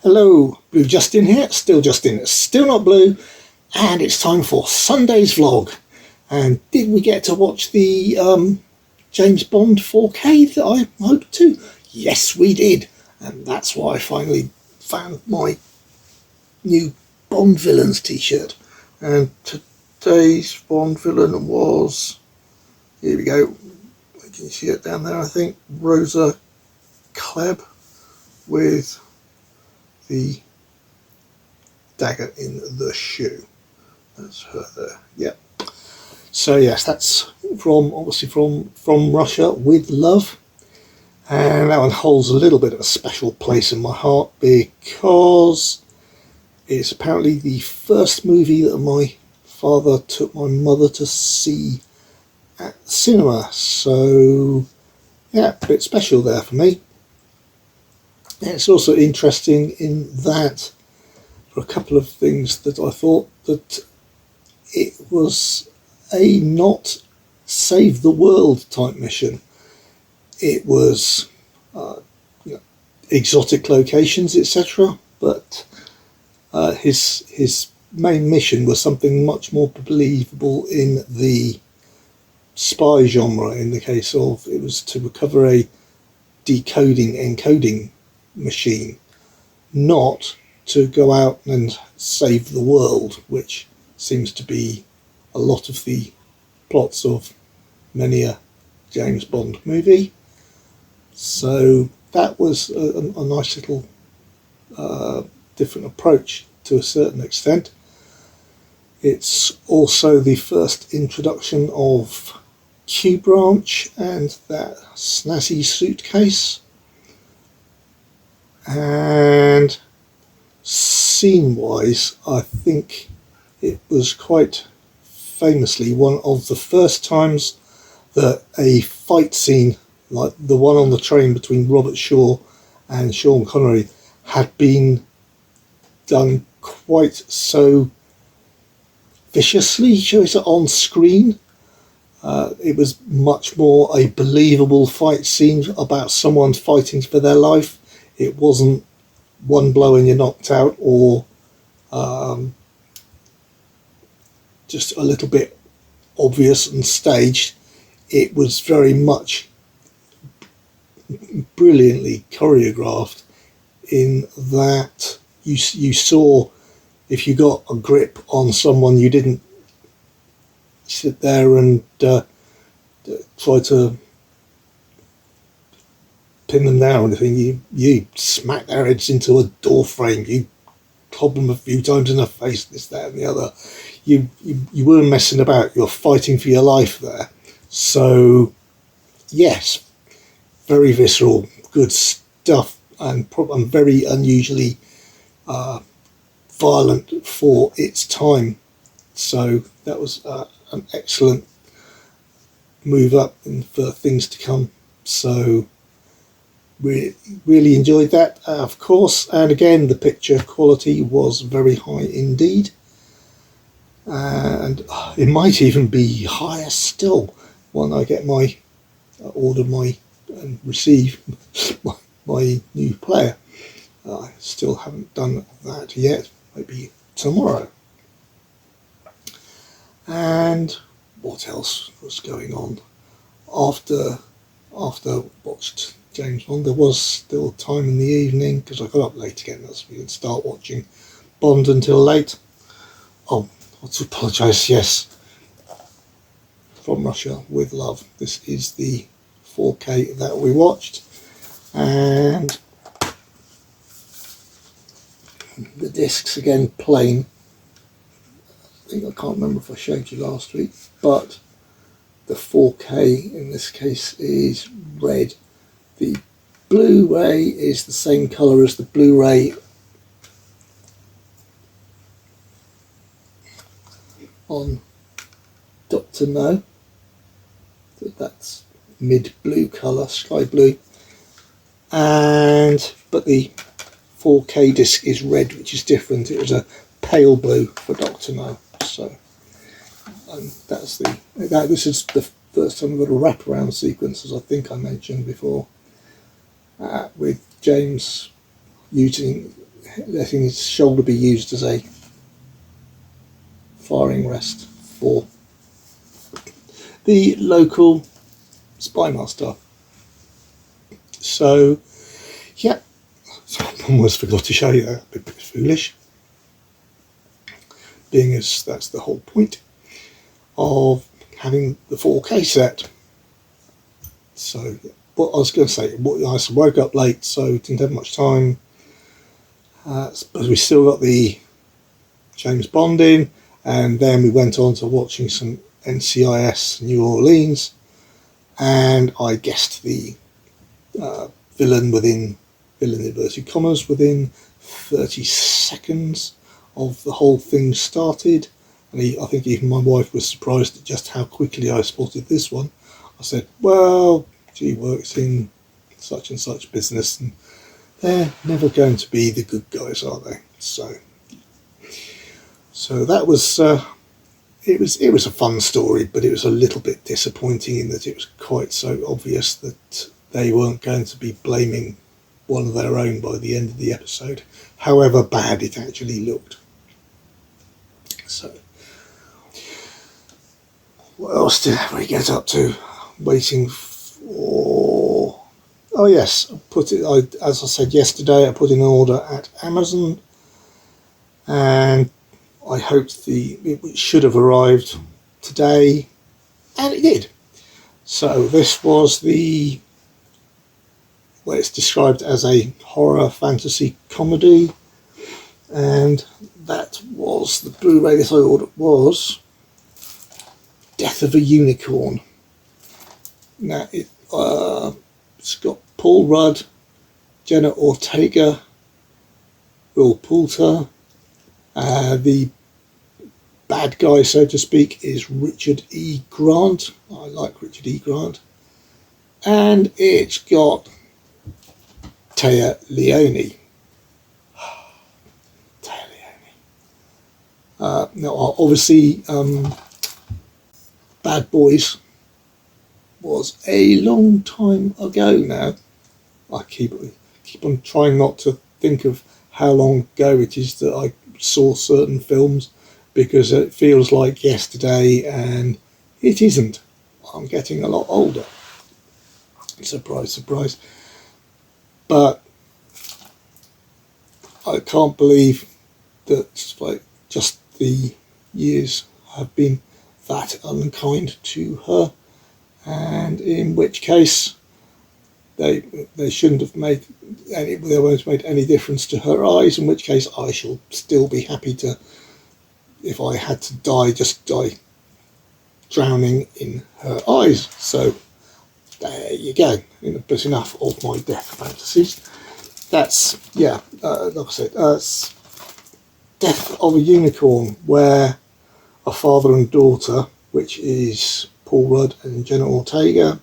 Hello, Blue Justin here, still Justin, still not blue, and it's time for Sunday's vlog. And did we get to watch the James Bond 4K that I hoped to? Yes, we did, and that's why I finally found my new Bond Villains t-shirt. And today's Bond villain was, here we go, you can see it down there I think, Rosa Klebb with the dagger in the shoe. That's her there. Yep. So yes, that's obviously from Russia with love, and that one holds a little bit of a special place in my heart because it's apparently the first movie that my father took my mother to see at the cinema. So yeah, a bit special there for me. It's also interesting in that for a couple of things that I thought that it was a not save the world type mission. It was exotic locations, etc. But his main mission was something much more believable in the spy genre. In the case of, it was to recover a encoding machine, not to go out and save the world, which seems to be a lot of the plots of many a James Bond movie. So that was a nice little different approach to a certain extent. It's also the first introduction of Q Branch and that snazzy suitcase. And scene-wise, I think it was quite famously one of the first times that a fight scene like the one on the train between Robert Shaw and Sean Connery had been done quite so viciously, shall we say, on screen. It was much more a believable fight scene about someone fighting for their life. It wasn't one blow and you're knocked out, or just a little bit obvious and staged. It was very much brilliantly choreographed in that you saw, if you got a grip on someone, you didn't sit there and try to pin them down or anything. You smack their heads into a door frame, you club them a few times in the face, this, that and the other. You weren't messing about, you're fighting for your life there. So yes, very visceral, good stuff, and very unusually violent for its time. So that was an excellent move up for things to come. So we really enjoyed that, of course, and again the picture quality was very high indeed, and it might even be higher still when I get order and receive my new player. I still haven't done that yet, maybe tomorrow. And what else was going on after watched James Bond? There was still time in the evening because I got up late again, so we didn't start watching Bond until late. Oh, I have to apologise, yes, from Russia with love. This is the 4K that we watched, and the discs again plain. I can't remember if I showed you last week, but the 4K in this case is red. The Blu-ray is the same colour as the Blu-ray on Dr. No. So that's mid-blue colour, sky blue. But the 4K disc is red, which is different. It was a pale blue for Dr. No. So this is the first time we've got a wraparound sequence, as I think I mentioned before, with James using letting his shoulder be used as a firing rest for the local spy master. So, yeah, I almost forgot to show you that. A bit foolish, being as that's the whole point of having the 4K set. So, what I was going to say, I woke up late, so didn't have much time. But we still got the James Bond in, and then we went on to watching some NCIS New Orleans, and I guessed the villain in inverted commas within 30 seconds of the whole thing started. And I think even my wife was surprised at just how quickly I spotted this one. I said, well, she works in such and such business, and they're never going to be the good guys, are they? So that was it was a fun story, but it was a little bit disappointing in that it was quite so obvious that they weren't going to be blaming one of their own by the end of the episode, however bad it actually looked. So, what else did we get up to? Waiting for... Oh yes, as I said yesterday, I put in an order at Amazon, and I hoped it should have arrived today, and it did. So this was it's described as a horror fantasy comedy, and that was the Blu-ray that I ordered was Death of a Unicorn. Now it's got Paul Rudd, Jenna Ortega, Will Poulter. The bad guy, so to speak, is Richard E. Grant. I like Richard E. Grant. And it's got Téa Leoni. Téa Leoni. Now, obviously, Bad Boys was a long time ago now. I keep on trying not to think of how long ago it is that I saw certain films, because it feels like yesterday, and it isn't. I'm getting a lot older. Surprise, surprise. But I can't believe that just the years have been that unkind to her, and in which case they shouldn't have made any, they won't have made any difference to her eyes, in which case I shall still be happy to, if I had to die, just die drowning in her eyes. So there you go. But enough of my death fantasies. That's, yeah, like I said, Death of a Unicorn, where a father and daughter, which is Paul Rudd and Jenna Ortega,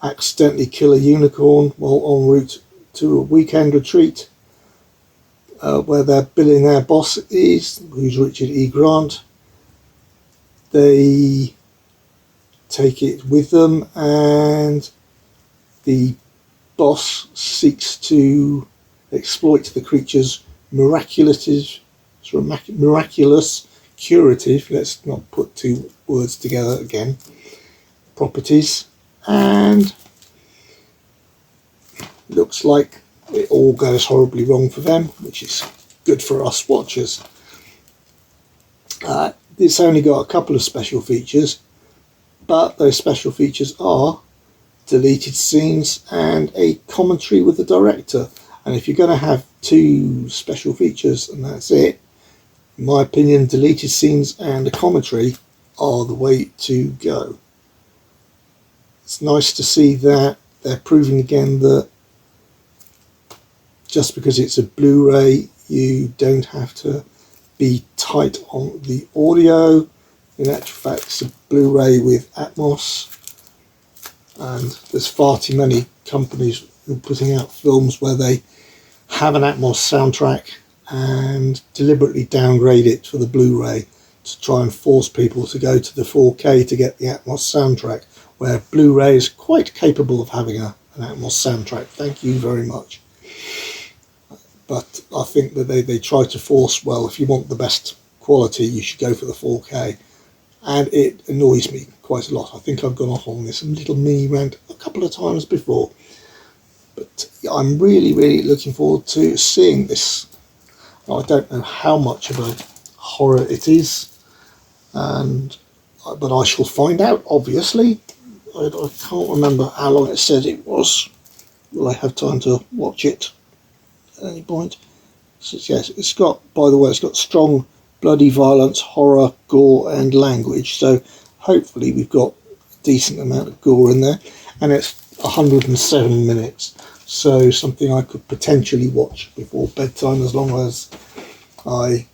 accidentally kill a unicorn while en route to a weekend retreat, where their billionaire boss is, who's Richard E. Grant. They take it with them, and the boss seeks to exploit the creature's miraculous curative, let's not put two words together again, properties, and looks like it all goes horribly wrong for them, which is good for us watchers. It's only got a couple of special features, but those special features are deleted scenes and a commentary with the director. And if you're going to have two special features and that's it, in my opinion, deleted scenes and a commentary are the way to go. It's nice to see that they're proving again that just because it's a Blu-ray, you don't have to be tight on the audio. In actual fact, it's a Blu-ray with Atmos, and there's far too many companies who are putting out films where they have an Atmos soundtrack and deliberately downgrade it for the Blu-ray to try and force people to go to the 4K to get the Atmos soundtrack, where Blu-ray is quite capable of having an Atmos soundtrack. Thank you very much. but I think that they try to force, well, if you want the best quality, you should go for the 4K. And it annoys me quite a lot. I think I've gone off on this little mini rant a couple of times before. But I'm really, really looking forward to seeing this. Now, I don't know how much of a horror it is, but I shall find out, obviously. I can't remember how long it said it was. Will I have time to watch it at any point? So, yes, it's got, by the way, it's got strong bloody violence, horror, gore and language, so hopefully we've got a decent amount of gore in there, and it's 107 minutes, so something I could potentially watch before bedtime, as long as I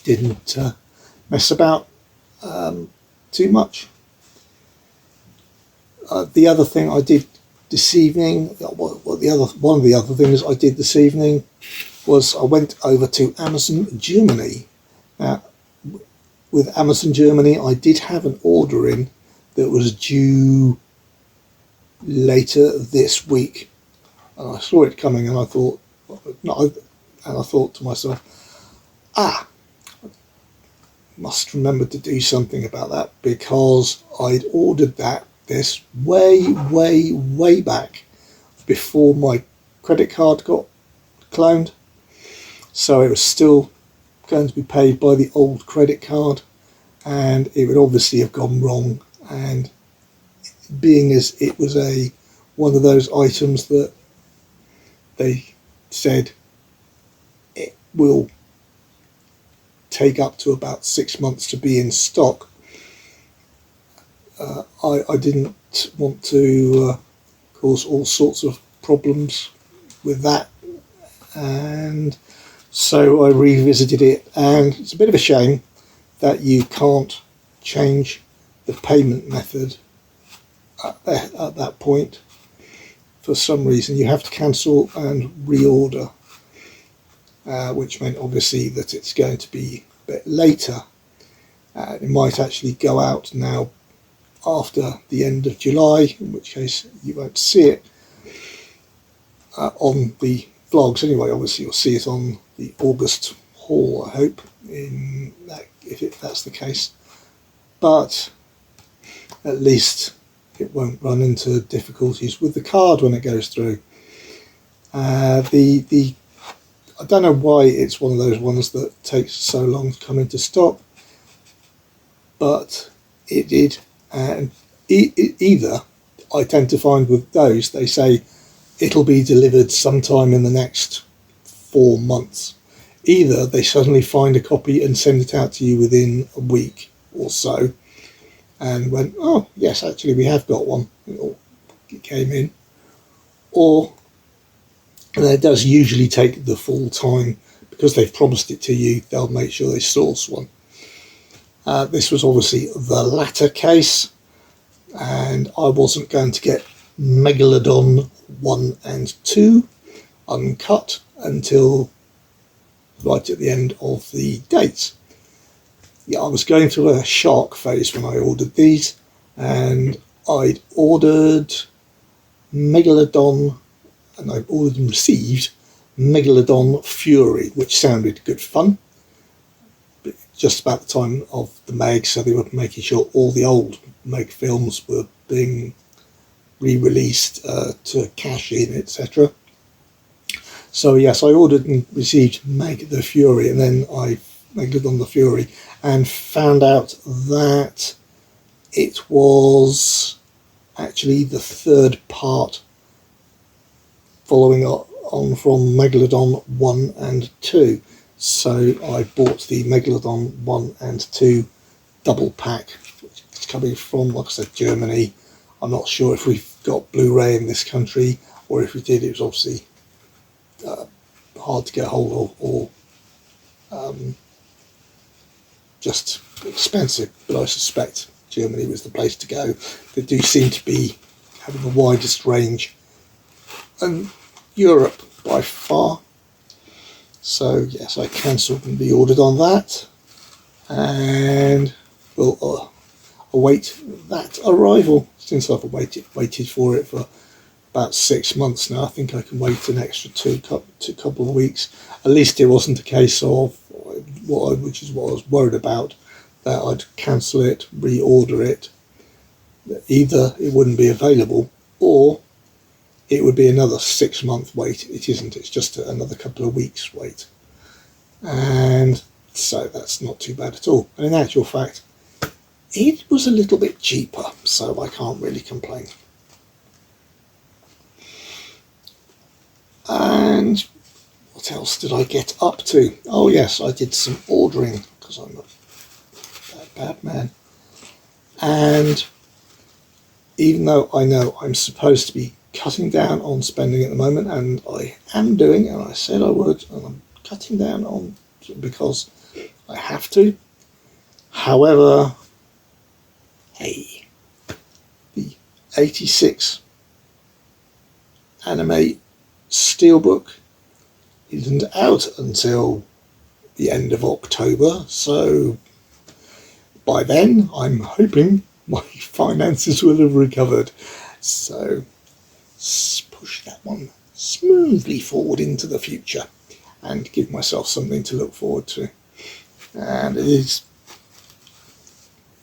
didn't mess about too much. The other thing I did this evening, one of the other things I did this evening was I went over to Amazon Germany. Now, with Amazon Germany, I did have an order in that was due later this week, and I saw it coming, and I thought, I thought to myself, must remember to do something about that, because I'd ordered this way back before my credit card got cloned. So it was still going to be paid by the old credit card, and it would obviously have gone wrong. And being as it was one of those items that they said it will take up to about 6 months to be in stock, I didn't want to cause all sorts of problems with that, and so I revisited it, and it's a bit of a shame that you can't change the payment method at that point. For some reason you have to cancel and reorder, which meant obviously that it's going to be a bit later. It might actually go out now after the end of July, in which case you won't see it on the vlogs anyway. Obviously you'll see it on the August haul, I hope, if that's the case, but at least it won't run into difficulties with the card when it goes through. I don't know why it's one of those ones that takes so long to come into stock, but it did. And either I tend to find with those, they say it'll be delivered sometime in the next 4 months. Either they suddenly find a copy and send it out to you within a week or so, and went, oh yes, actually we have got one, it came in. Or, and it does usually take the full time, because they've promised it to you, they'll make sure they source one. This was obviously the latter case, and I wasn't going to get Megalodon 1 and 2 uncut until right at the end of the dates. Yeah, I was going through a shark phase when I ordered these, and I'd ordered Megalodon, and I ordered and received Megalodon Fury, which sounded good fun. But just about the time of the Meg, so they were making sure all the old Meg films were being re-released to cash in, etc. So yes, I ordered and received Meg the Fury, and then I Megalodon the Fury, and found out that it was actually the third part following on from Megalodon 1 and 2. So I bought the Megalodon 1 and 2 double pack, which is coming from, like I said, Germany. I'm not sure if we've got Blu-ray in this country, or if we did, it was obviously hard to get hold of, or just expensive, but I suspect Germany was the place to go. They do seem to be having the widest range, and Europe by far. So yes, I cancelled and reordered on that, and will await that arrival, since I've waited for it for about 6 months now. I think I can wait an extra two couple of weeks. At least it wasn't a case of which is what I was worried about, that I'd cancel it, reorder it. Either it wouldn't be available, or it would be another 6 month wait. It isn't. It's just another couple of weeks wait, and so that's not too bad at all. And in actual fact, it was a little bit cheaper, so I can't really complain. And what else did I get up to? Oh yes, I did some ordering, because I'm a bad man. And even though I know I'm supposed to be cutting down on spending at the moment, and I am doing, and I said I would, and I'm cutting down on because I have to. However, hey, the 86 anime steelbook isn't out until the end of October, so by then I'm hoping my finances will have recovered, so push that one smoothly forward into the future and give myself something to look forward to. And it is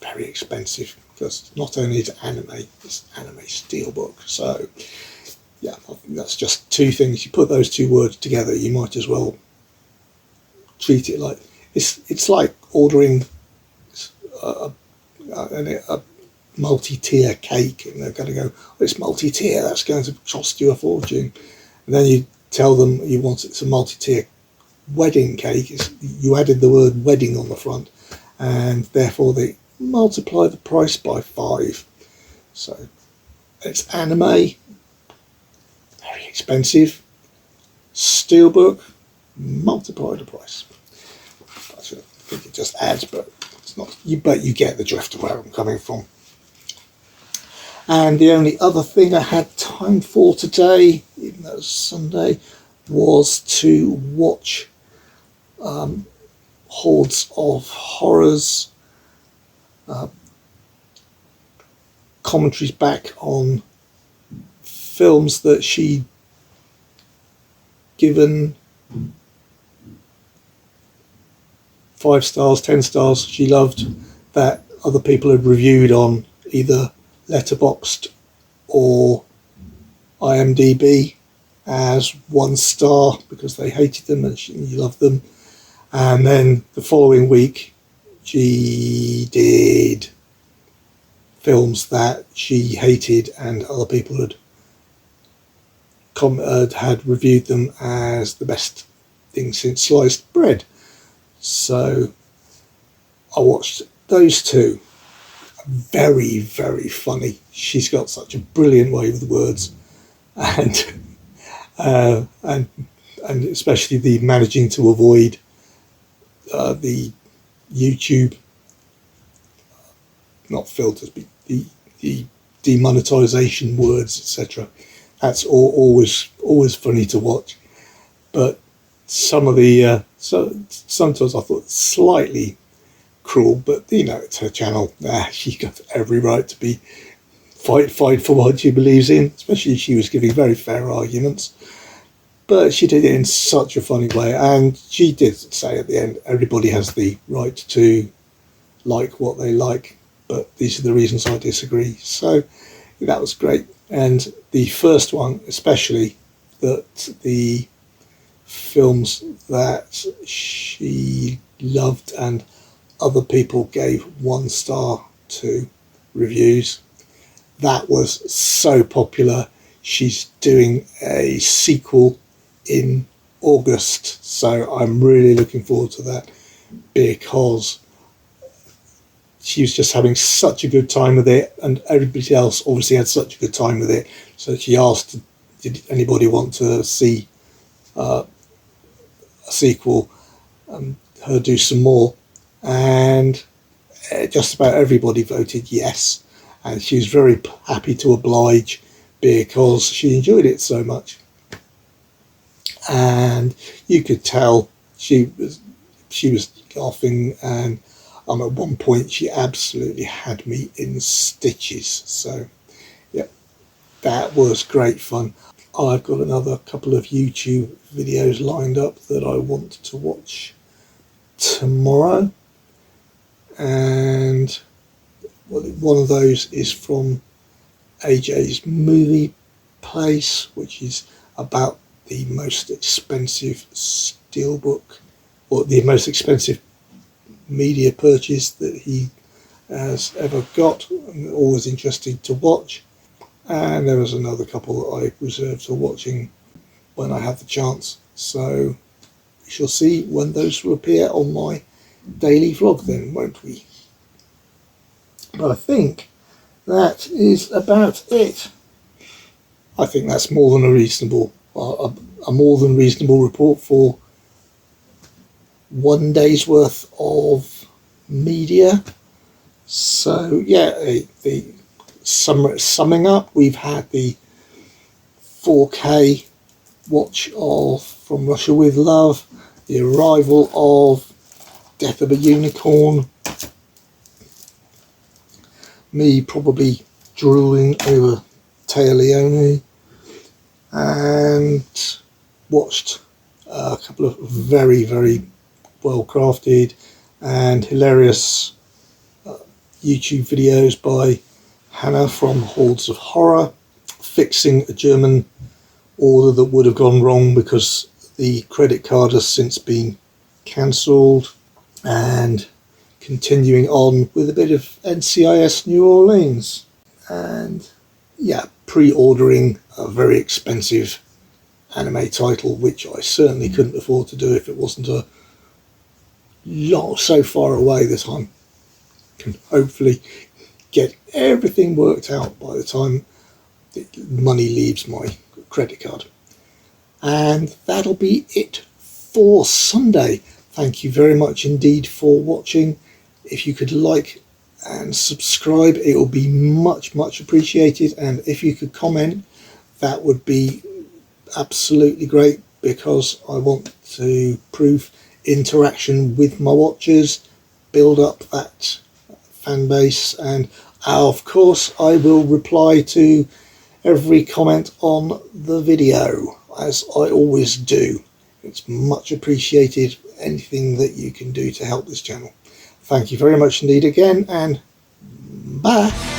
very expensive, because not only is it anime, it's anime steelbook, so yeah, I think that's just two things. You put those two words together, you might as well treat it like it's like ordering a multi-tier cake, and they're going to go, oh, it's multi-tier, that's going to cost you a fortune. And then you tell them you want it's a multi-tier wedding cake. You added the word wedding on the front, and therefore they multiply the price by 5. So it's anime, very expensive. Steelbook, multiply the price. I think it just adds, but it's not. But you get the drift of where I'm coming from. And the only other thing I had time for today, even though it was Sunday, was to watch Hordes of Horrors, commentaries back on films that she'd given 5 stars, 10 stars she loved, that other people had reviewed on either Letterboxd or IMDb as 1 star because they hated them and you loved them. And then the following week she did films that she hated and other people had reviewed them as the best thing since sliced bread. So I watched those two. Very, very funny. She's got such a brilliant way with words, and especially the managing to avoid the YouTube, not filters, but the demonetization words, etc. That's always funny to watch. But some of the sometimes I thought slightly cruel, but it's her channel. She got every right to be fight for what she believes in, especially she was giving very fair arguments, but she did it in such a funny way. And she did say at the end, everybody has the right to like what they like, but these are the reasons I disagree. So that was great. And the first one especially, that the films that she loved and other people gave 1 star to reviews, that was so popular. She's doing a sequel in August, so I'm really looking forward to that, because she was just having such a good time with it, and everybody else obviously had such a good time with it. So she asked, did anybody want to see a sequel, her do some more, and just about everybody voted yes, and she was very happy to oblige because she enjoyed it so much. And you could tell she was laughing, and at one point she absolutely had me in stitches. So yeah, that was great fun. I've got another couple of YouTube videos lined up that I want to watch tomorrow, and one of those is from AJ's Movie Place, which is about the most expensive steelbook, or the most expensive media purchase that he has ever got. Always interesting to watch. And there was another couple that I reserved for watching when I have the chance. So we shall see when those will appear on my daily vlog then, won't we? But I think that is about it. I think that's more than a more than reasonable report for one day's worth of media. So yeah, the summing up, we've had the 4K watch of From Russia With Love, the arrival of Death of a Unicorn, me probably drooling over Taya Leone, and watched a couple of very, very well crafted and hilarious YouTube videos by Hannah from Hordes of Horror, fixing a German order that would have gone wrong because the credit card has since been cancelled, and continuing on with a bit of NCIS New Orleans, and yeah, pre-ordering a very expensive anime title, which I certainly couldn't afford to do if it wasn't a lot so far away that I can hopefully get everything worked out by the time the money leaves my credit card. And that'll be it for Sunday. Thank you very much indeed for watching. If you could like and subscribe, it will be much, much appreciated. And if you could comment, that would be absolutely great, because I want to prove interaction with my watchers, build up that fan base, and of course I will reply to every comment on the video, as I always do. It's much appreciated, anything that you can do to help this channel. Thank you very much indeed again, and bye.